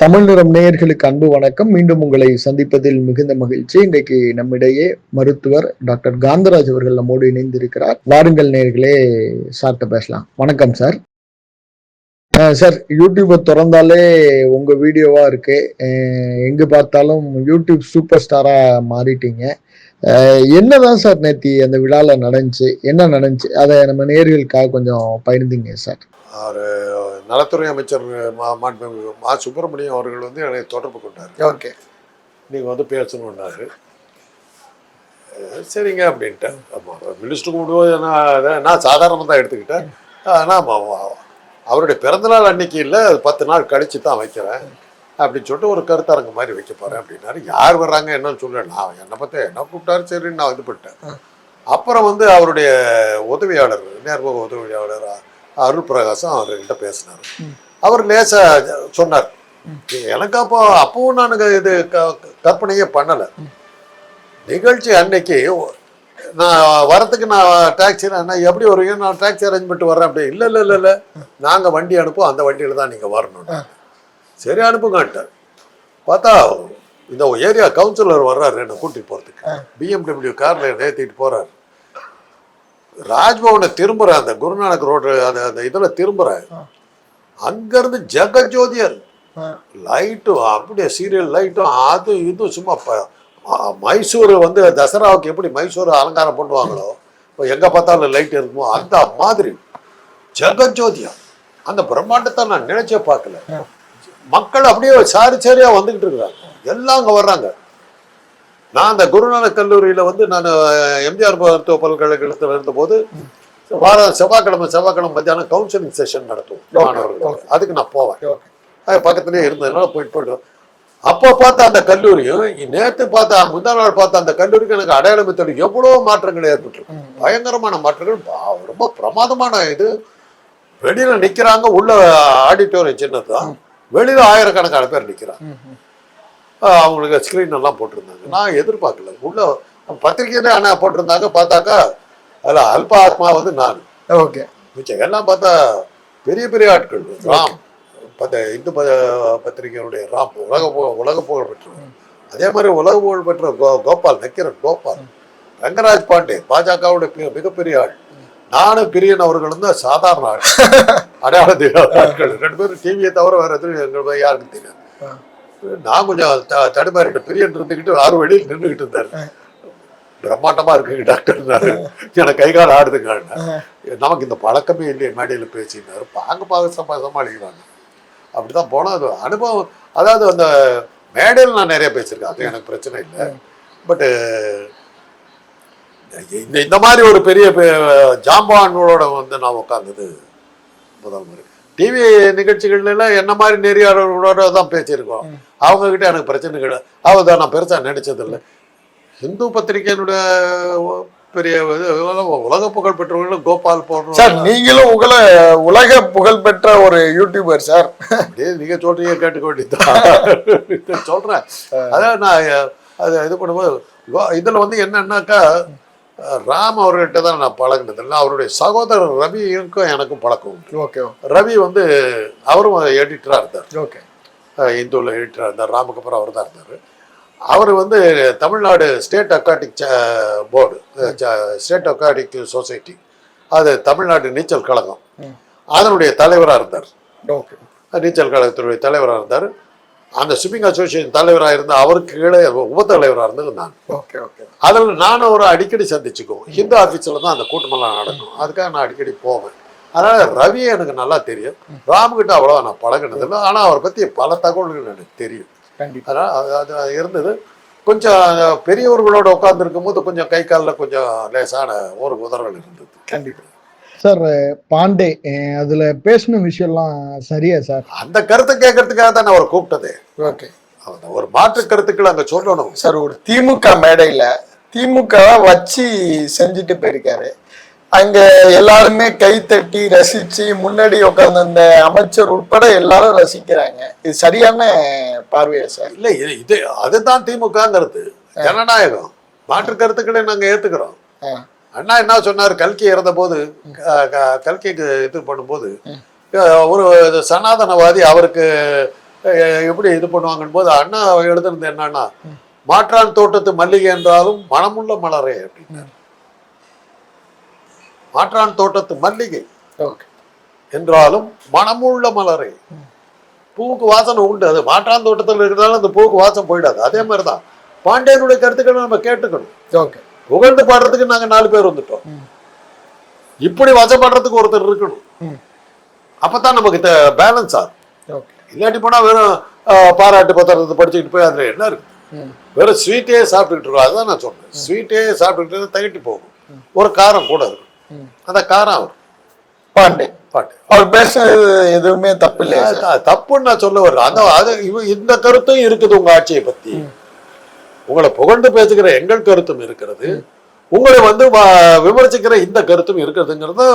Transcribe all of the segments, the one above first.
தமிழ் நிறம் நேயர்களுக்கு அன்பு வணக்கம். மீண்டும் உங்களை சந்திப்பதில் மிகுந்த மகிழ்ச்சி. இன்றைக்கு நம்மிடையே மருத்துவர் டாக்டர் காந்தராஜ் அவர்கள் நம்மோடு இணைந்திருக்கிறார். வாருங்கள் நேயர்களே, சார்ட்ட பேசலாம். வணக்கம் சார். சார், யூடியூபை திறந்தாலே உங்க வீடியோவா இருக்கு. எங்க பார்த்தாலும் யூடியூப் சூப்பர் ஸ்டாரா மாறிட்டீங்க. என்னதான் சார் நேத்தி அந்த விழால நடந்துச்சு, என்ன நடந்துச்சு, அதை நம்ம நேயர்களுக்காக கொஞ்சம் பகிர்ந்தீங்க சார். அவர் நலத்துறை அமைச்சர் மாண்புமிகு மா சுப்பிரமணியம் அவர்கள் வந்து என்னை தொடர்பு கொண்டார். ஓகே, நீங்கள் வந்து பேசணுன்னாரு. சரிங்க அப்படின்ட்டேன். ஆமாம், மினிஸ்டர் கூப்பிடுவோம். நான் சாதாரணமாக தான் எடுத்துக்கிட்டேன். ஆனால் அவருடைய பிறந்தநாள் அன்னைக்கு இல்லை, 10 நாள் கழித்து தான் வைக்கிறேன் அப்படின்னு சொல்லிட்டு ஒரு கருத்தரங்கு மாதிரி வைக்க போகிறேன் அப்படின்னாரு. யார் வர்றாங்க என்னன்னு சொல்கிறேன். நான் என்னை பற்றி என்ன கூப்பிட்டாரு, சரின்னு நான் இது பண்ணிட்டேன். அப்புறம் வந்து அவருடைய உதவியாளர், நேர்முக உதவியாளர் அருள் பிரகாசம் அவர்கிட்ட பேசினார். அவர் லேசாக சொன்னார். எனக்கு அப்பவும் நான் இது கற்பனையே பண்ணலை. நிகழ்ச்சி அன்னைக்கு நான் வரத்துக்கு நான் டாக்ஸி நான் எப்படி வருவீங்க, நான் டாக்ஸி அரேஞ்ச் பண்ணிட்டு வர்றேன். அப்படி இல்லை இல்லை இல்லை இல்லை, நாங்கள் வண்டி அனுப்புவோம், அந்த வண்டியில் தான் நீங்கள் வரணும். சரி அனுப்புங்கட்டார். பார்த்தா இந்த ஏரியா கவுன்சிலர் வர்றாரு என்னை கூட்டிகிட்டு போகிறதுக்கு. BMW காரில் ஏற்றிட்டு போகிறார். ராஜ்பவனை திரும்புகிறேன், அந்த குருநானக் ரோடு அந்த இதில் திரும்புகிறேன். அங்கேருந்து ஜெகஜோதியர் லைட்டும் அப்படியே சீரியல் லைட்டும் அது இது சும்மா மைசூர் வந்து தசராவுக்கு எப்படி மைசூர் அலங்காரம் பண்ணுவாங்களோ, இப்போ எங்கே பார்த்தாலும் லைட் இருக்குமோ அந்த மாதிரி ஜெகஜோதியா. அந்த பிரம்மாண்டத்தை நான் நினைச்சே பார்க்கல. மக்கள் அப்படியே சாரியாக வந்துக்கிட்டு இருக்கிறாங்க. எல்லாம் அங்கே வர்றாங்க. நான் அந்த குருநானக் கல்லூரியில் வந்து நான் எம்ஜிஆர் மருத்துவ பல்கலைக்கழகத்தில் இருந்தபோது செவ்வாய்க்கிழமை மத்தியானம் கவுன்சிலிங் செஷன் நடத்துவோம் மாணவர்கள். அதுக்கு நான் போவேன். பக்கத்துலேயே இருந்ததுனால போயிட்டு அப்போ பார்த்த அந்த கல்லூரியும் நேற்று முந்தா நாள் பார்த்த அந்த கல்லூரிக்கு எனக்கு அடையாளம் தெரியும். எவ்வளோ மாற்றங்கள் ஏற்பட்டுருக்கு. பயங்கரமான மாற்றங்கள், ரொம்ப பிரமாதமான இது. வெளியில் நிற்கிறாங்க, உள்ள ஆடிட்டோரியம் சின்னது தான், வெளியில் ஆயிரக்கணக்கான பேர் நிற்கிறாங்க. அவங்களுக்கு ஸ்க்ரீன் எல்லாம் போட்டிருந்தாங்க. நான் எதிர்பார்க்கல. உள்ள பத்திரிகையிலே ஆனால் போட்டிருந்தாங்க. பார்த்தாக்கா அதில் அல்பா ஆத்மா வந்து நான். ஓகே, மிச்சம் எல்லாம் பார்த்தா பெரிய பெரிய ஆட்கள். ராம் இந்து பத்திரிகையினுடைய ராம் உலக புகழ் பெற்றவர். அதே மாதிரி உலக புகழ் பெற்ற கோபால், நக்கீரன் கோபால், ரங்கராஜ் பாண்டே பாஜகவுடைய மிகப்பெரிய ஆள். நானும் பிரியன் அவர்களும் தான் சாதாரண ஆள், அடையாள ஆட்கள். 2 பேரும் டிவியை தவிர வேறு எதுவும் எங்களுக்கு யாருக்கும் தெரியாது. நான் கொஞ்சம் தடுமாறிட்டு பிரியன் இருந்துக்கிட்டு 6 வழியில் நின்றுக்கிட்டு இருந்தாரு. பிரம்மாண்டமாக இருக்குங்க டாக்டர், எனக்கு கை கால் ஆடுதுங்க. நமக்கு இந்த பழக்கமே இல்லையே, மேடையில் பேசினாரு. பார்க்க சமாளிக்கிறாங்க. அப்படி தான் போனால் அது அனுபவம். அதாவது அந்த மேடையில் நான் நிறைய பேசியிருக்கேன், அது எனக்கு பிரச்சனை இல்லை. பட்டு இந்த மாதிரி ஒரு பெரிய ஜாம்பானோட வந்து நான் உட்காந்தது முதல் முறை. டிவி நிகழ்ச்சிகள்லாம் என்ன மாதிரி நெறியாளர்களோட தான் பேசியிருக்கோம். அவங்கக்கிட்ட எனக்கு பிரச்சனை கிடையாது. அவதான் நான் பெருசாக நினைச்சதில்லை. ஹிந்து பத்திரிகையினுடைய பெரிய உலக புகழ் பெற்றவங்களும் கோபால் போடுறோம் சார். நீங்களும் உலக புகழ் பெற்ற ஒரு யூடியூபர் சார். அப்படியே நீங்க சொல்றீங்க, கேட்டுக்க வேண்டியதுதான் சொல்றேன். அதாவது நான் அது இது பண்ணும்போது இதுல வந்து என்னன்னாக்கா, ராம் அவர்கிட்ட தான் நான் பழகினது இல்லை. அவருடைய சகோதரர் ரவிக்கும் எனக்கும் பழக்கம் உண்டு. ஓகே, ரவி வந்து அவரும் எடிட்டராக இருந்தார். ஓகே, இந்துவில் எடிட்டராக இருந்தார். ராமுக்கு அப்புறம் அவர் தான் இருந்தார். அவர் வந்து Tamil Nadu state aquatic board, state aquatic society, அது தமிழ்நாடு நீச்சல் கழகம், அதனுடைய தலைவராக இருந்தார். ஓகே, நீச்சல் கழகத்தினுடைய தலைவராக இருந்தார். அந்த ஸ்விம்மிங் அசோசியேஷன் தலைவராக இருந்த அவருக்கு கீழே உபத்தலைவராக இருந்தது நான். Okay, okay. அதில் நானும் ஒரு அடிக்கடி சந்திச்சுக்குவோம். ஹிந்து ஆஃபீஸில் தான் அந்த கூட்டமெல்லாம் நடக்கும். அதுக்காக நான் அடிக்கடி போவேன். அதனால் ரவி எனக்கு நல்லா தெரியும். ராம்கிட்ட அவ்வளோ நான் பழகினதில்லை. ஆனால் அவரை பற்றி பல தகவல்கள் எனக்கு தெரியும். அதனால் அது இருந்தது. கொஞ்சம் பெரியவர்களோட உட்காந்துருக்கும் போது கொஞ்சம் கை காலில் கொஞ்சம் லேசான ஒரு உதறல் இருந்தது. கண்டிப்பாக சார். பாண்டே அதுல பேசின விஷயம்லாம் சரியா சார்? அந்த கருத்தை கேட்கறதுக்காக தான் நான் அவரை கூப்பிட்டதே. ஓகே, ஒரு மாற்று கருத்துக்கள் அங்கே சொல்லணும் சார். ஒரு திமுக மேடையில திமுக வச்சு செஞ்சுட்டு போயிருக்காரு. அங்க எல்லாருமே கை தட்டி ரசிச்சு முன்னாடி உட்கார்ந்த அந்த அமைச்சர் உட்பட எல்லாரும் ரசிக்கிறாங்க. இது சரியான பார்வையா சார்? இல்லை, இது அதுதான் திமுகங்கிறது. ஜனநாயகம். மாற்று கருத்துக்களை நாங்கள் ஏற்றுக்கிறோம். அண்ணா என்ன சொன்னார், கல்கி இறந்த போது, கல்கிக்கு இது பண்ணும்போது ஒரு சனாதனவாதி அவருக்கு எப்படி இது பண்ணுவாங்கன்னு போது அண்ணா எழுதுனது என்னன்னா, மாற்றான் தோட்டத்து மல்லிகை என்றாலும் மனமுள்ள மலரே அப்படின்னாரு. மாற்றான் தோட்டத்து மல்லிகை என்றாலும் மனமுள்ள மலரே. பூவுக்கு வாசனை உண்டு, அது மாற்றான் தோட்டத்தில் இருக்கிறதால அந்த பூவுக்கு வாசம் போயிடாது. அதே மாதிரிதான் பாண்டியனுடைய கருத்துக்களை நம்ம கேட்டுக்கணும். புகழ்ந்து பாடுறதுக்கு நாங்க 4 பேர் வந்துட்டோம், இப்படி வசப்படுறதுக்கு ஒருத்தர் இருக்கணும். அப்பதான் நமக்கு பேலன்ஸ் ஆகும். இல்லாட்டி போனா வெறும் பாராட்டு பத்திரத்தை படிச்சுக்கிட்டு போய் அதுல என்ன இருக்கு, வெறும் ஸ்வீட்டே சாப்பிட்டுக்கிட்டு இருக்கோம். அதுதான் நான் சொன்னேன், ஸ்வீட்டே சாப்பிட்டுக்கிட்டு தகிட்டு போகும். ஒரு காரம் கூட இருக்கும், அந்த காரம் அவர் பாண்டே அவர் பேசுறது எதுவுமே தப்பு இல்லை, தப்புன்னு நான் சொல்ல வர்றேன். அது இந்த கருத்தும் இருக்குது உங்க ஆட்சியை பத்தி. உங்களை புகழ்ந்து பேசுகிற எங்கள் கருத்தும் இருக்கிறது, உங்களை வந்து விமர்சிக்கிற இந்த கருத்தும் இருக்கிறதுங்கிறது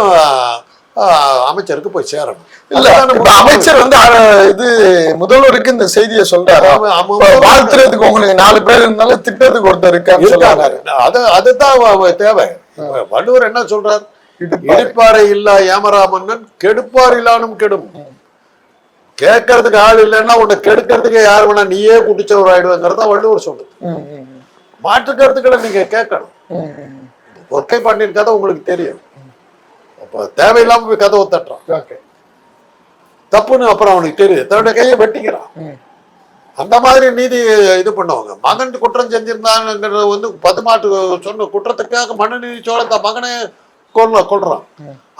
அமைச்சருக்கு போய் சேரணும். இல்ல அமைச்சர் வந்து இது முதல்வருக்கு இந்த செய்தியை சொல்றாரு, வாழ்த்துறதுக்கு உங்களுக்கு 4 பேர் இருந்தாலும் திட்டத்துக்கு ஒருத்தர் இருக்காரு. அதுதான் தேவை. வள்ளுவர் என்ன சொல்றார், இடிப்பாறை இல்லா ஏமரா மன்னன் கெடுப்பார் இல்லானும் கெடும். கேட்கறதுக்கு ஆள் இல்லைன்னா உன்னை கெடுக்கிறதுக்கு யார் வேணா நீயே குட்டிச்சவர் ஆயிடுவேங்கிறதா வள்ளுவர் சொல்லுது. மாற்று கருத்துக்களை நீங்க கேட்கணும். ஒற்கை பாண்டியன் கதை உங்களுக்கு தெரியும், அப்ப தேவையில்லாம போய் கதவை தட்டுறான், தப்புன்னு அப்புறம் அவனுக்கு தெரியுது, தன்னுடைய கையை வெட்டிக்கிறான். அந்த மாதிரி நீதி இது பண்ணுவாங்க. மகன் குற்றம் செஞ்சிருந்தாங்கிறது வந்து 10 மாட்டு சொன்ன குற்றத்துக்காக மனுநீதி சோழன் தான் மகனை கொள்றான்.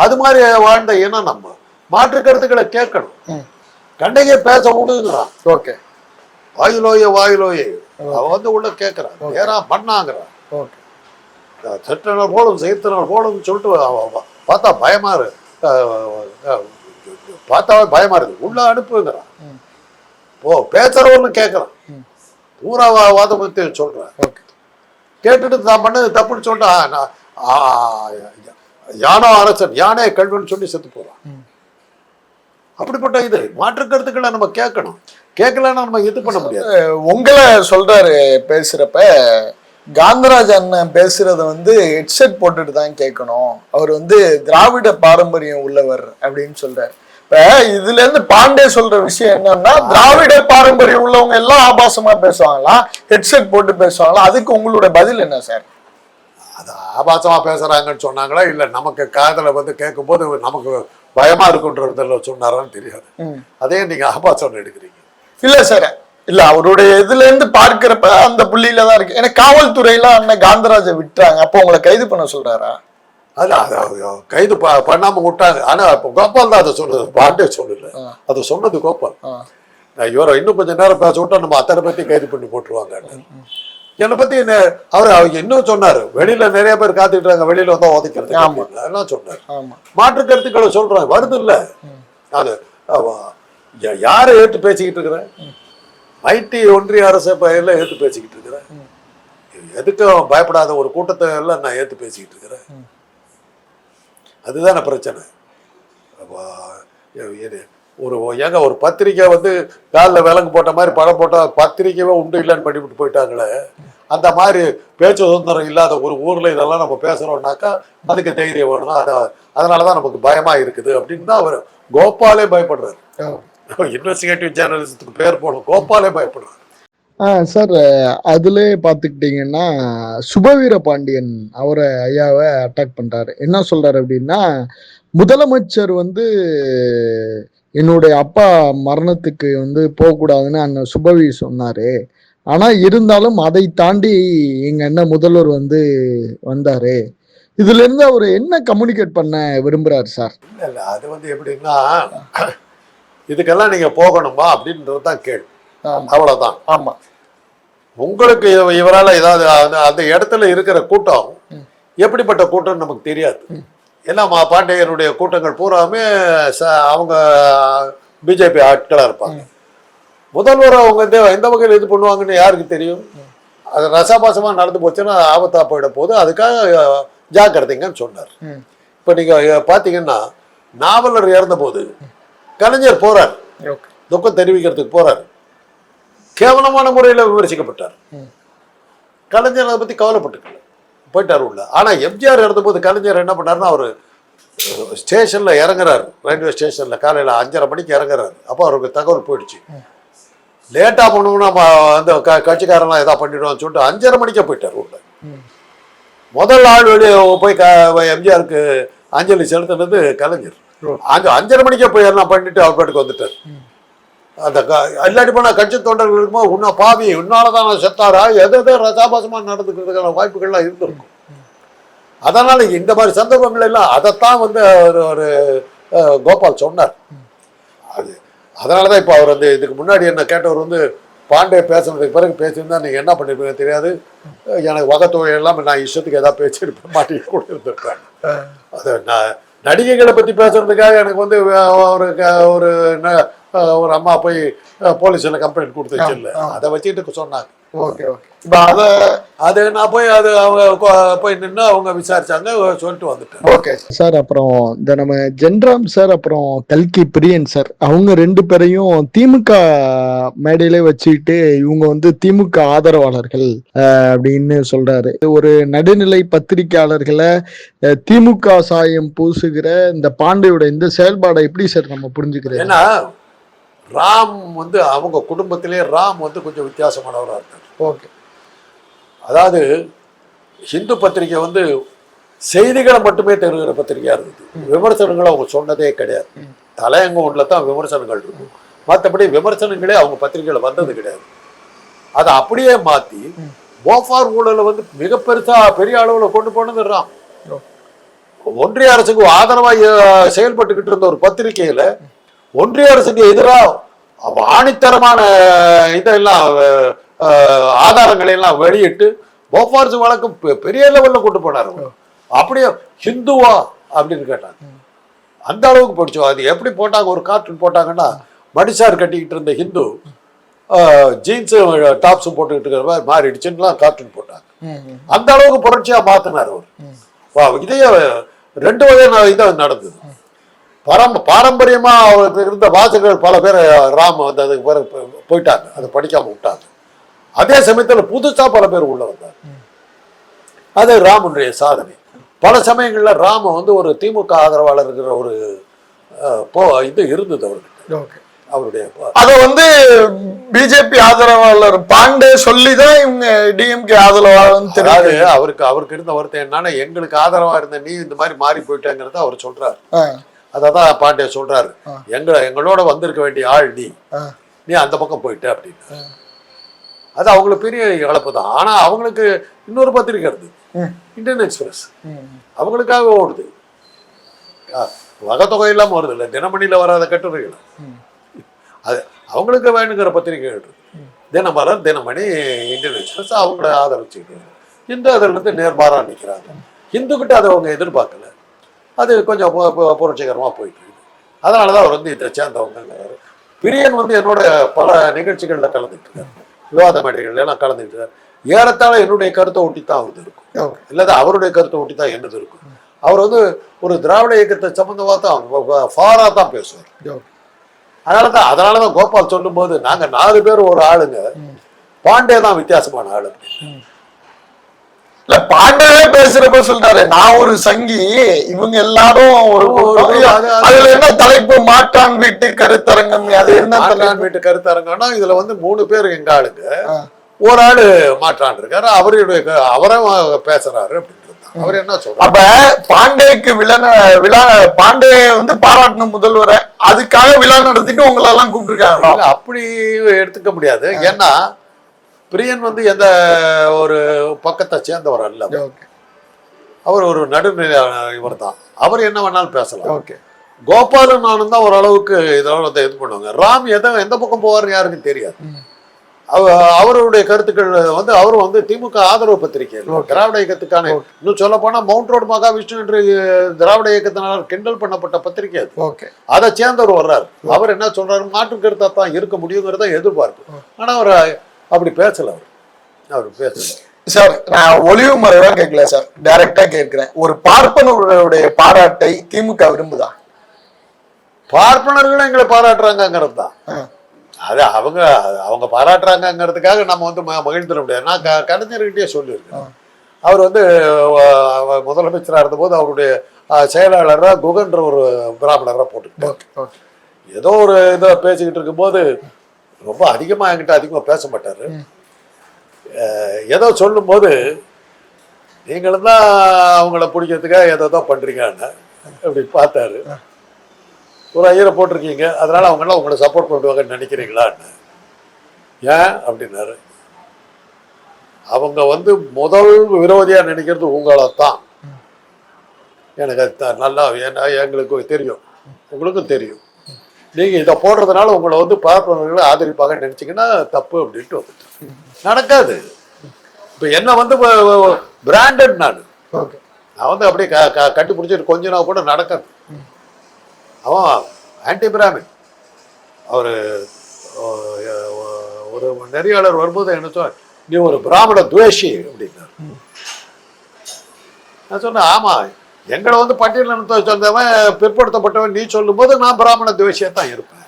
அது மாதிரி வாழ்ந்த இனம் நம்ம. மாற்று கருத்துக்களை கேட்கணும், கண்டையே பேச விடுங்கிறான். வாயிலோயே அவ வந்து உள்ள கேட்கிறான், ஏறா பண்ணாங்கிறான். செட்டனர் போலும் செய்தனர் போலும் சொல்லிட்டு பார்த்தா பயமா பார்த்தாவே பயமா இருக்கு, உள்ள அனுப்புங்கிறான். பேசுறவன்னு கேட்கறான், பூரா வாதத்தை சொல்றான். கேட்டுட்டு தான் பண்ணது தப்புன்னு சொல்லிட்டு யானோ அரசன் யானே கல்வன் சொல்லி செத்து போறான். அப்படிப்பட்ட இது மாற்று கருத்துக்களை நம்ம கேட்கணும், கேட்கலன்னா நம்ம இது பண்ண முடியாது. உங்களை சொல்றாரு பேசுறப்ப, காந்தராஜ் அண்ணன் பேசுறத வந்து ஹெட்செட் போட்டுட்டு தான் கேட்கணும், அவர் வந்து திராவிட பாரம்பரியம் உள்ளவர் அப்படின்னு சொல்றாரு. இப்ப இதுல இருந்து பாண்டே சொல்ற விஷயம் என்னன்னா, திராவிட பாரம்பரியம் உள்ளவங்க எல்லாம் ஆபாசமா பேசுவாங்களா, ஹெட்செட் போட்டு பேசுவாங்களா, அதுக்கு உங்களோட பதில் என்ன சார்? அது ஆபாசமா பேசுறாங்கன்னு சொன்னாங்களா இல்ல நமக்கு காதல வந்து கேட்கும் போது நமக்கு பயமா இருக்குன்றதுல சொன்னாரான்னு தெரியாது. அதே நீங்க ஆபாசம் எடுக்கிறீங்க. இல்ல சார், இல்ல அவருடைய இதுல இருந்து பார்க்கிறப்ப அந்த புள்ளியில தான் இருக்கு. ஏன்னா காவல்துறையில அண்ணன் காந்தராஜை விட்டுறாங்க, அப்போ உங்களை கைது பண்ண சொல்றாரா? கைது பண்ணாம விட்டாங்க. ஆனா கோபால் தான் அதை சொல்றது, பாண்டே சொல்லல, அதை சொன்னது கோபால். இவரை இன்னும் கொஞ்சம் நேரம் பேச விட்டா நம்ம அத்தனை பத்தி கைது பண்ணி போட்டுருவாங்க. என்னை பத்தி அவர் இன்னும் சொன்னாரு, வெளியில நிறைய பேர் காத்துக்கிட்டாங்க, வெளியில வந்தா உதைக்கிறது எல்லாம் சொன்னாரு. மாற்று கருத்துக்களை சொல்றாங்க, வருது இல்ல. அது யாரை ஏற்று பேசிக்கிட்டு இருக்கிறேன், ஐடி ஒன்றிய அரசு எல்லாம் ஏற்று பேசிக்கிட்டு இருக்கிறேன். எதுக்கும் பயப்படாத ஒரு கூட்டத்தை எல்லாம் நான் ஏற்று பேசிக்கிட்டு இருக்கிறேன். அதுதானே பிரச்சனை. ஒரு பத்திரிக்கை வந்து காலில் விலங்கு போட்ட மாதிரி படம் போட்டால் பத்திரிக்கையே உண்டு இல்லைன்னு பண்ணிவிட்டு போயிட்டாங்களே, அந்த மாதிரி பேச்சு சுதந்திரம் இல்லாத ஒரு ஊரில் இதெல்லாம் நம்ம பேசுகிறோம்னாக்கா அதுக்கு தைரியம் வேணும். அதனால தான் நமக்கு பயமாக இருக்குது அப்படின்னு தான் அவர் கோபாலே பயப்படுறாரு. இன்வெஸ்டிகேட்டிவ் ஜேர்னலிசத்துக்கு பேர் போகணும், கோபாலே பயப்படுறாரு. சார், அதுல பாத்துக்கிட்டீங்கன்னா சுபவீர பாண்டியன் அவரை ஐயாவை அட்டாக் பண்றாரு. என்ன சொல்றாரு அப்படின்னா, முதலமைச்சர் வந்து என்னுடைய அப்பா மரணத்துக்கு வந்து போகக்கூடாதுன்னு அண்ணன் சுபவி சொன்னாரு, ஆனா இருந்தாலும் அதை தாண்டி எங்க அண்ணன் முதல்வர் வந்து வந்தாரு. இதுல இருந்து அவர் என்ன கம்யூனிகேட் பண்ண விரும்புறாரு சார்? இல்ல அது வந்து எப்படின்னா, இதுக்கெல்லாம் நீங்க போகணுமா அப்படின்றதுதான் கேள்வி, அவ்வளவுதான். ஆமா, உங்களுக்கு இவரால் ஏதாவது அந்த இடத்துல இருக்கிற கூட்டம் எப்படிப்பட்ட கூட்டம் நமக்கு தெரியாது. ஏன்னா பாண்டியனுடைய கூட்டங்கள் பூராமே அவங்க பிஜேபி ஆட்களா இருப்பாங்க. முதல்வர் அவங்க எந்த வகையில் இது பண்ணுவாங்கன்னு யாருக்கு தெரியும்? அது ரசாபாசமா நடந்து போச்சுன்னா ஆபத்தா போயிட போது, அதுக்காக ஜாக்கிரதைங்கன்னு சொன்னார். இப்ப நீங்க பாத்தீங்கன்னா, நாவலர் இறந்த போது கலைஞர் போறார், துக்கம் தெரிவிக்கிறதுக்கு போறாரு, கேவலமான முறையில் விமர்சிக்கப்பட்டார். கலைஞர் அதை பத்தி கவலைப்பட்டுக்கல, போயிட்டார் உள்ள. ஆனா எம்ஜிஆர் இறந்த போது கலைஞர் என்ன பண்ணாருன்னா, அவர் ஸ்டேஷன்ல இறங்குறாரு, ரயில்வே ஸ்டேஷன்ல காலையில 5:30 மணிக்கு இறங்குறாரு. அப்போ அவருக்கு தகவல் போயிடுச்சு, லேட்டாக பண்ணணும்னா அந்த கட்சிக்காரன்லாம் எதாவது பண்ணிடுவான்னு சொல்லிட்டு 5:30 மணிக்கே போயிட்டார் உள்ள. முதல் ஆள் வெளியே போய் எம்ஜிஆருக்கு அஞ்சலி செலுத்தினது கலைஞர். அங்கே 5:30 மணிக்கே போய் எல்லாம் பண்ணிட்டு அவர் பாட்டுக்கு வந்துட்டார். அந்த இல்லாட்டி போனால் கட்சி தொண்டர்கள் இருக்கும்போது இன்னும் பாவி உன்னாலதான் செத்தாரா எதோ ரசாபாசமாக நடந்துக்கிறதுக்கான வாய்ப்புகள்லாம் இருந்திருக்கும். அதனால இந்த மாதிரி சந்தர்ப்பங்கள் எல்லாம் அதைத்தான் வந்து ஒரு கோபால் சொன்னார். அது அதனாலதான் இப்போ அவர் வந்து இதுக்கு முன்னாடி என்ன கேட்டவர் வந்து பாண்டே பேசுனதுக்கு பிறகு பேசியிருந்தா நீங்க என்ன பண்ணிருப்பீங்க தெரியாது, எனக்கு வகத்தொகை எல்லாம் நான் இஷ்டத்துக்கு ஏதாவது பேசியிருப்பேன் மாட்டி கூட இருந்திருப்பேன். அது நடிகைகளை பத்தி பேசுறதுக்காக எனக்கு வந்து ஒரு ஒரு அம்மா போய் போலீஸ்ல கம்ப்ளைண்ட் கொடுத்துச்சு இல்லை, அதை வச்சுட்டு சொன்னாங்க. அது நான் போய் அது அவங்க போய் நின்று அவங்க விசாரிச்சாங்க, சொல்லிட்டு வந்துட்டேன். Okay sir. அப்புறம் இந்த நம்ம ஜென்ராம் சார் அப்புறம் கல்கி பிரியன் சார் அவங்க 2 பேரையும் திமுக மேடையிலே வச்சுக்கிட்டு இவங்க வந்து திமுக ஆதரவாளர்கள் அப்படின்னு சொல்றாரு. ஒரு நடுநிலை பத்திரிகையாளர்களை திமுக சாயம் பூசுகிற இந்த பாண்டியோட இந்த செயல்பாடை எப்படி சார் நம்ம புரிஞ்சுக்கிறோம்? ஏன்னா ராம் வந்து அவங்க குடும்பத்திலே ராம் வந்து கொஞ்சம் வித்தியாசமானவராக இருக்கார். ஓகே. அதாவது ஹிந்து பத்திரிகை வந்து செய்திகளை மட்டுமே தருகிற பத்திரிகையாக இருந்தது. விமர்சனங்களை அவங்க சொன்னதே கிடையாது. தலையங்க ஒன்றில் தான் விமர்சனங்கள் இருக்கும், மற்றபடி விமர்சனங்களே அவங்க பத்திரிகையில் வந்தது கிடையாது. அதை அப்படியே மாற்றி போஃபார் ஊழலை வந்து மிக பெரிய அளவில் கொண்டு போனது ராம். ஒன்றிய அரசுக்கு ஆதரவாக செயல்பட்டுக்கிட்டு இருந்த ஒரு பத்திரிகையில ஒன்றிய அரசுக்கு எதிராக ஆணித்தரமான இதெல்லாம் ஆதாரங்களை எல்லாம் வெளியிட்டு போஃபார்ஸ் வழக்கு பெரிய லெவல்ல கொண்டு போனார். அப்படியே ஹிந்துவா அப்படின்னு கேட்டாங்க. அந்த அளவுக்கு போயிடுச்சு. அது எப்படி போட்டாங்க, ஒரு கார்ட்டூன் போட்டாங்கன்னா மடிசார் கட்டிக்கிட்டு இருந்த ஹிந்து ஜீன்ஸும் டாப்ஸும் போட்டுக்கிட்டு இருக்கிற மாதிரி மாறிடுச்சுன்னா கார்ட்டூன் போட்டாங்க. அந்த அளவுக்கு புரட்சியா மாத்தினார் அவர். இதையே 2 வகை இதை நடந்தது. பாரம்பரியமா அவருக்கு இருந்த வாசகர்கள் பல பேர் ராம் வந்து அதுக்கு பிறகு போயிட்டாங்க, அதை படிக்காம விட்டாங்க. அதே சமயத்தில் புதுசா பல பேர் உள்ள வந்தார். அது ராமனுடைய சாதனை. பல சமயங்கள்ல ராம வந்து ஒரு திமுக ஆதரவாளர் இருக்கிற ஒரு இது இருந்தது அவர்கிட்ட. அவருடைய அத வந்து பிஜேபி ஆதரவாளர் பாண்டே சொல்லிதான் இவங்க டிஎம்கே ஆதரவாளர் தெரியாது. அவருக்கு இருந்த வருத்தம் என்னன்னா, எங்களுக்கு ஆதரவா இருந்த நீ இந்த மாதிரி மாறி போயிட்டேங்கிறத அவர் சொல்றாரு. அததான் பாண்டே சொல்றாரு, எங்களோட வந்திருக்க வேண்டிய ஆள் நீ அந்த பக்கம் போயிட்ட அப்படின்னு. அது அவங்களுக்கு பெரிய இழப்பு தான். ஆனா அவங்களுக்கு இன்னொரு பத்திரிக்கை இருக்கு, இந்தியன் எக்ஸ்பிரஸ். அவங்களுக்காக ஓடுது, வகத்தொகை இல்லாம வருது இல்லை, தினமணியில வராத கட்டுரைகள். அது அவங்களுக்கு வேணுங்கிற பத்திரிகைகள் இருக்கு. தினமலர், தினமணி, இந்தியன் எக்ஸ்பிரஸ் அவங்கள ஆதரிச்சுக்கிட்டு இந்து அதில் இருந்து நேர்மாறா நிற்கிறாங்க. இந்துக்கிட்ட அதை அவங்க எதிர்பார்க்கல. அது கொஞ்சம் புரட்சிகரமாக போயிட்டு இருக்கு. அதனால தான் அவர் வந்து இதை சேர்ந்தவங்க. பிரியன் வந்து என்னோட பல நிகழ்ச்சிகளில் கலந்துட்டு இருக்காரு, விவாத மேடைகள் எல்லாம் கலந்துட்டு இருக்காரு. ஏறத்தாழ என்னுடைய கருத்தை ஒட்டி தான் அவரது இருக்கும், இல்லாத அவருடைய கருத்தை ஒட்டி தான் என்னது இருக்கும். அவர் வந்து ஒரு திராவிட இயக்கத்தை சம்பந்தமாக தான் ஃபாரா தான் பேசுவார். அதனாலதான் கோபால் சொல்லும் போது நாங்க 4 பேர் ஒரு ஆளுங்க, பாண்டே தான் வித்தியாசமான ஆளு. இல்ல பாண்டவே பேசுறப்ப சொல்றாரு, நான் ஒரு சங்கி, இவங்க எல்லாரும் அதுல என்ன தலைப்பு மாட்டான் வீட்டு கருத்தரங்கம். அது என்ன மாட்டான் வீட்டு கருத்தரங்கம்னா இதுல வந்து 3 பேர் எங்க ஆளுங்க, ஒரு ஆளு மாற்றான் இருக்காரு, அவரும் பேசுறாரு அப்படின்னு. அவர் என்ன சொல்றாரு, அப்ப பாண்டேக்கு விழா பாண்டே வந்து பாராட்டின முதல்வரை அதுக்காக விழா நடத்திட்டு உங்களை எல்லாம் கூப்பிட்டுருக்காங்க. அப்படி எடுத்துக்க முடியாது. ஏன்னா பிரியன் வந்து எந்த ஒரு பக்கத்தை சேர்ந்தவர் அல்ல, அவர் ஒரு நடுநிலை இவர் தான். அவர் என்ன வேணாலும் பேசலாம். கோபாலும் நானும் தான் ஓரளவுக்கு இதெல்லாம் வந்து இது பண்ணுவாங்க. ராம் எந்த பக்கம் போவாருன்னு யாருக்கும் தெரியாது. அவருடைய கருத்துக்கள் வந்து அவரும் வந்து திமுக ஆதரவு பத்திரிகை, திராவிட இயக்கத்துக்கான, இன்னும் சொல்ல போனா மவுண்ட் ரோடு மகாவிஷ்ணு என்று திராவிட இயக்கத்தினால் கிண்டல் பண்ணப்பட்ட பத்திரிகை அது. அதை சேர்ந்தவர் வர்றாரு. அவர் என்ன சொல்றாரு, மாற்று கருத்தா தான் இருக்க முடியுங்கிறத எதிர்பார்ப்பு. ஆனா அவர் அப்படி பேசல. அவர் பேசல சார். நான் ஒளிவு முறையா கேட்கல சார், டைரக்டா கேட்கிறேன். ஒரு பார்ப்பனருடைய பாராட்டை திமுக விரும்புதா? பார்ப்பனர்களும் எங்களை பாராட்டுறாங்கிறது தான். அது அவங்க பாராட்டுறாங்கிறதுக்காக நம்ம வந்து மகிழ்ந்துட முடியாது. நான் கலைஞர்கிட்டயே சொல்லியிருக்கேன். அவர் வந்து முதலமைச்சராக இருந்தபோது அவருடைய செயலாளராக குகன்ற ஒரு பிராமணராக போட்டுக்கிட்டார். ஏதோ ஒரு இதை பேசிக்கிட்டு இருக்கும்போது ரொம்ப அதிகமாக என்கிட்ட அதிகமாக பேச மாட்டார். ஏதோ சொல்லும்போது நீங்களும் தான் அவங்கள பிடிக்கிறதுக்காக ஏதோ தான் பண்ணுறீங்கன்னு அப்படி பார்த்தாரு. ஒரு ஐயரை போட்டிருக்கீங்க, அதனால் அவங்களாம் உங்களை சப்போர்ட் பண்ணுவாங்கன்னு நினைக்கிறீங்களான்னு. ஏன் அப்படின்னாரு. அவங்க வந்து முதல் விரோதியாக நினைக்கிறது உங்களை தான். எனக்கு அது நல்லா எங்களுக்கு தெரியும், உங்களுக்கும் தெரியும். நீங்கள் இதை போடுறதுனால உங்களை வந்து பார்ப்பவர்களை ஆதரிப்பாக நினச்சிங்கன்னா தப்பு அப்படின்ட்டு வந்துட்டு நடக்காது. இப்போ என்ன வந்து பிராண்டட் நான் வந்து அப்படியே கட்டி பிடிச்சிட்டு கொஞ்ச நாள் கூட நடக்காது. அவன் ஆன்டி பிராமின். அவர் ஒரு நெறியாளர் வரும்போது என்ன சொன்னார், நீ ஒரு பிராமண துவேஷி அப்படின்னாரு. நான் சொன்னேன், ஆமாம், எங்களை வந்து பட்டியலினத்தை சொந்தவன் பிற்படுத்தப்பட்டவன் நீ சொல்லும்போது நான் பிராமண துவேஷியாக தான் இருப்பேன்,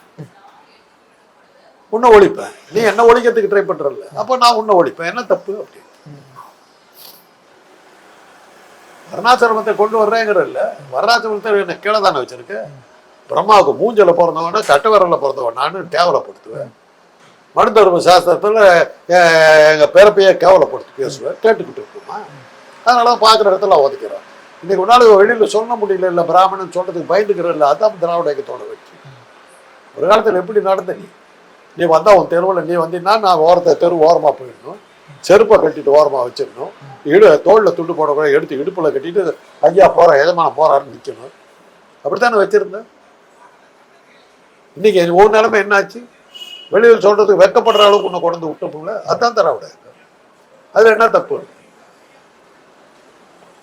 உன்னை ஒழிப்பேன். நீ என்ன ஒழிக்கிறதுக்கு ட்ரை பண்றல, அப்போ நான் உன்னை ஒழிப்பேன், என்ன தப்பு அப்படி. வர்ணாசிரமத்தை கொண்டு வர்றேங்கிற இல்லை, வர்ணாசிரமத்தை என்ன கீழே தானே வச்சிருக்கு. பிரம்மாவுக்கு மூஞ்சல பிறந்தவன கட்டவரல பிறந்தவன் நான் கேவலப்படுத்துவேன். மனு தர்ம சாஸ்திரத்தில் எங்கள் பிறப்பையே கேவலப்படுத்தி பேசுவேன், கேட்டுக்கிட்டு இருக்குமா. அதனால பார்க்குற இடத்துல ஒதுக்கிறேன். இன்னைக்கு ஒரு நாள் வெளியில் சொல்ல முடியல, இல்லை பிராமணன் சொல்றதுக்கு பயந்துக்கிற இல்லை. அதான் திராவிட இயக்கத்தோட வெற்றி. ஒரு காலத்தில் எப்படி நடந்த நீ வந்தா உன் தெருவில் நீ வந்தீங்கன்னா நான் தெரு ஓரமாக போயிடணும், செருப்பை கட்டிட்டு ஓரமாக வச்சிடணும், தோளில் துண்டு போடக்கூட எடுத்து இடுப்பில் கட்டிட்டு ஐயா போகிற எஜமான போறாருன்னு நிற்கணும். அப்படித்தானே வச்சிருந்தேன். இன்னைக்கு ஒரு நிலைமை என்னாச்சு, வெளியில் சொல்றதுக்கு வெட்கப்படுற அளவுக்கு உன்னை கொண்டு விட்ட போல. அதுதான் திராவிட. அதுல என்ன தப்பு?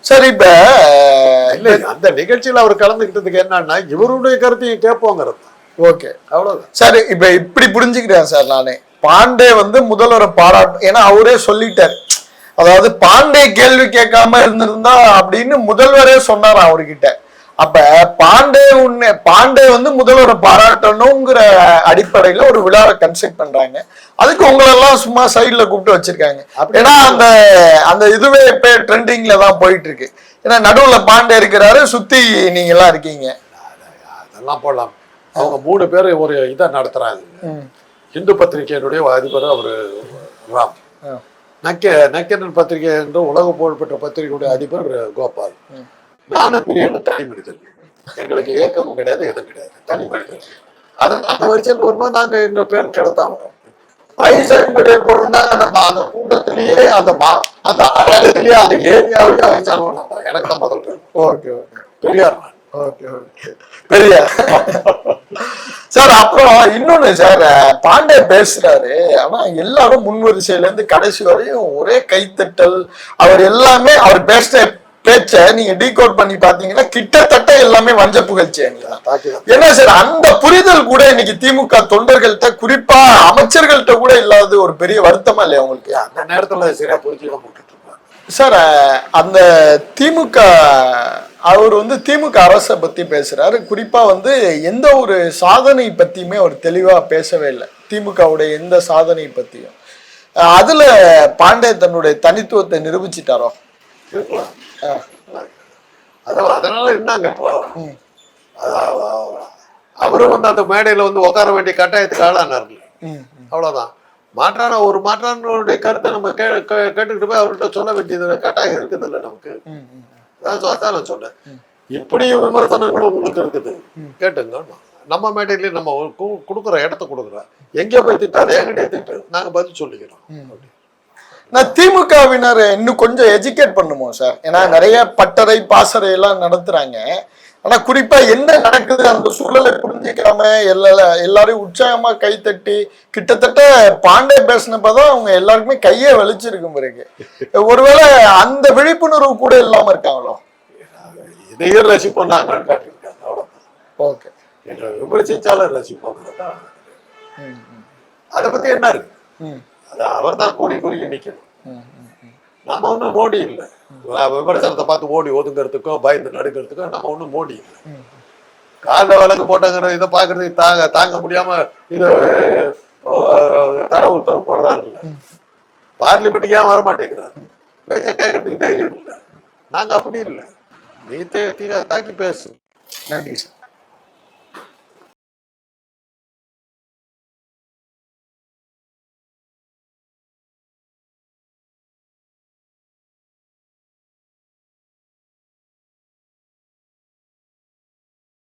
சரி, இப்ப இல்ல அந்த நிகழ்ச்சியில் அவர் கலந்துக்கிட்டதுக்கு என்னன்னா இவருடைய கருத்தையும் கேட்போங்கிறது. ஓகே, அவ்வளவுதான். சரி, இப்ப இப்படி புரிஞ்சுக்கிறேன் சார் நானே. பாண்டே வந்து முதல்வரை பாராட்டு, ஏன்னா அவரே சொல்லிட்டாரு, அதாவது பாண்டே கேள்வி கேட்காம இருந்திருந்தா அப்படின்னு முதல்வரே சொன்னார் அவர்கிட்ட. அப்ப பாண்டே வந்து முதல்வரை பாராட்டணுங்கிற அடிப்படையில ஒரு விழாவை கன்செப்ட் பண்றாங்க. அதுக்கு உங்களெல்லாம் சும்மா சைட்ல கூப்பிட்டு வச்சிருக்காங்க. ஏன்னா அந்த இதுவே இப்ப ட்ரெண்டிங்ல தான் போயிட்டு இருக்கு. ஏன்னா நடுவுல பாண்டே இருக்கிறாரு, சுத்தி நீங்க எல்லாம் இருக்கீங்க. அதெல்லாம் போடலாம். அவங்க 3 பேர் ஒரு இதை நடத்துறாங்க. இந்து பத்திரிகையினுடைய அதிபர் அவரு ராம், நக்கீரன் பத்திரிகை என்ற உலக புகழ்பெற்ற பத்திரிகையுடைய அதிபர் கோபால். நானும் பெரிய தனி மனிதன், எங்களுக்கு இயக்கமும் கிடையாது, எதுவும் கிடையாது, தனி மனிதன். அந்த வரிசையில் வரும்போது நாங்க எங்க பேர் கிடத்தாங்க வயசாக போடுறாங்க. நம்ம அந்த கூட்டத்திலேயே அந்த அழகத்திலேயே அந்த ஏரியாவிலேயே வயசானவங்க எனக்கு தான் முதல் பேர். Okay okay, Periyar. Okay okay, பெரிய சார். அப்புறம் இன்னொன்னு சார், பாண்டே பேசுறாரு, ஆனா எல்லாரும் முன்வரிசையில இருந்து கடைசி வரையும் ஒரே கைத்தட்டல். அவர் எல்லாமே அவர் பேசுற பேச்ச நீங்க டீகோட் பண்ணி பாத்தீங்கன்னா கிட்டத்தட்ட எல்லாமே வஞ்ச புகழ்ச்சி. என்ன சார், அந்த புரிதல் கூட இன்னைக்கு திமுக தொண்டர்கள்ட்ட, குறிப்பா அமைச்சர்கள்ட்ட கூட இல்லாத ஒரு பெரிய வருத்தமா இல்லையா உங்களுக்கு? அந்த நேரத்துல சரியா புரிஞ்சுக்க போட்டுட்டு சார், அந்த திமுக அவர் வந்து திமுக அரசை பத்தி பேசுறாரு. குறிப்பா வந்து எந்த ஒரு சாதனை பத்தியுமே அவர் தெளிவா பேசவே இல்லை, திமுகவுடைய எந்த சாதனை பத்தியும். அதுல பாண்டே தன்னுடைய தனித்துவத்தை நிரூபிச்சிட்டாரோ? அதனால என்னங்க இப்போ அவரும் வந்து அந்த மேடையில வந்து உட்கார வேண்டிய கட்டாயத்துக்கு ஆளானார்ல, அவ்வளவுதான். ஒரு மாற்றானுடைய கருத்தை நம்ம கேட்டுக்கிட்டு போய் அவர்கிட்ட சொல்ல வேண்டியது கட்டாயம் இருக்குது இல்லை நமக்கு. அதான் நான் சொன்னேன், இப்படி விமர்சனங்களும் உங்களுக்கு இருக்குது, கேட்டுங்க. நம்ம மேடையிலேயே நம்ம கொடுக்குற இடத்த கொடுக்குறோம், எங்கே போய் திட்டாரு என்கிட்ட திட்டு, நாங்க பதில் சொல்லிக்கிறோம். நான் திமுகவினர் இன்னும் கொஞ்சம் எஜுகேட் பண்ணுமோ சார்? ஏன்னா நிறைய பட்டறை பாசறை எல்லாம் நடத்துறாங்க. ஆனா குறிப்பா என்ன நடக்குது அந்த சூழலை புரிஞ்சிக்காம எல்லாரையும் உற்சாகமா கைத்தட்டி, கிட்டத்தட்ட பாண்டே பேசினப்பதான் அவங்க எல்லாருக்குமே கையே வலிச்சிருக்கும். பிறகு ஒருவேளை அந்த விழிப்புணர்வு கூட இல்லாம இருக்காங்களோ? இதையே ரசிப்போம் நாங்கள் காட்டியிருக்காங்க, அவ்வளவுதான். ஓகே, என்ற விமர்சிச்சாலும் ரசிப்போம். அதை பத்தி என்ன இருக்கு? அது அவர் தான் கூடி குறுகி நிற்கணும். நம்ம ஒன்றும் மோடி இல்லை. விமர்சனத்தை பார்த்து ஓடி ஒதுங்கிறதுக்கோ பயந்து நடுக்கிறதுக்கோ நம்ம ஒன்றும் மோடி இல்லை. கால வழக்கு போட்டாங்கிற இதை பார்க்கறதுக்கு தாங்க முடியாம இது தரவு போடுறாரு. பார்லிமெண்ட்டுக்கு ஏன் வரமாட்டேங்கிறாரு? கேட்கறதுக்கு தைரியம் இல்லை. நாங்க அப்படி இல்லை, நீ தாக்கி பேசு. நன்றி சார்.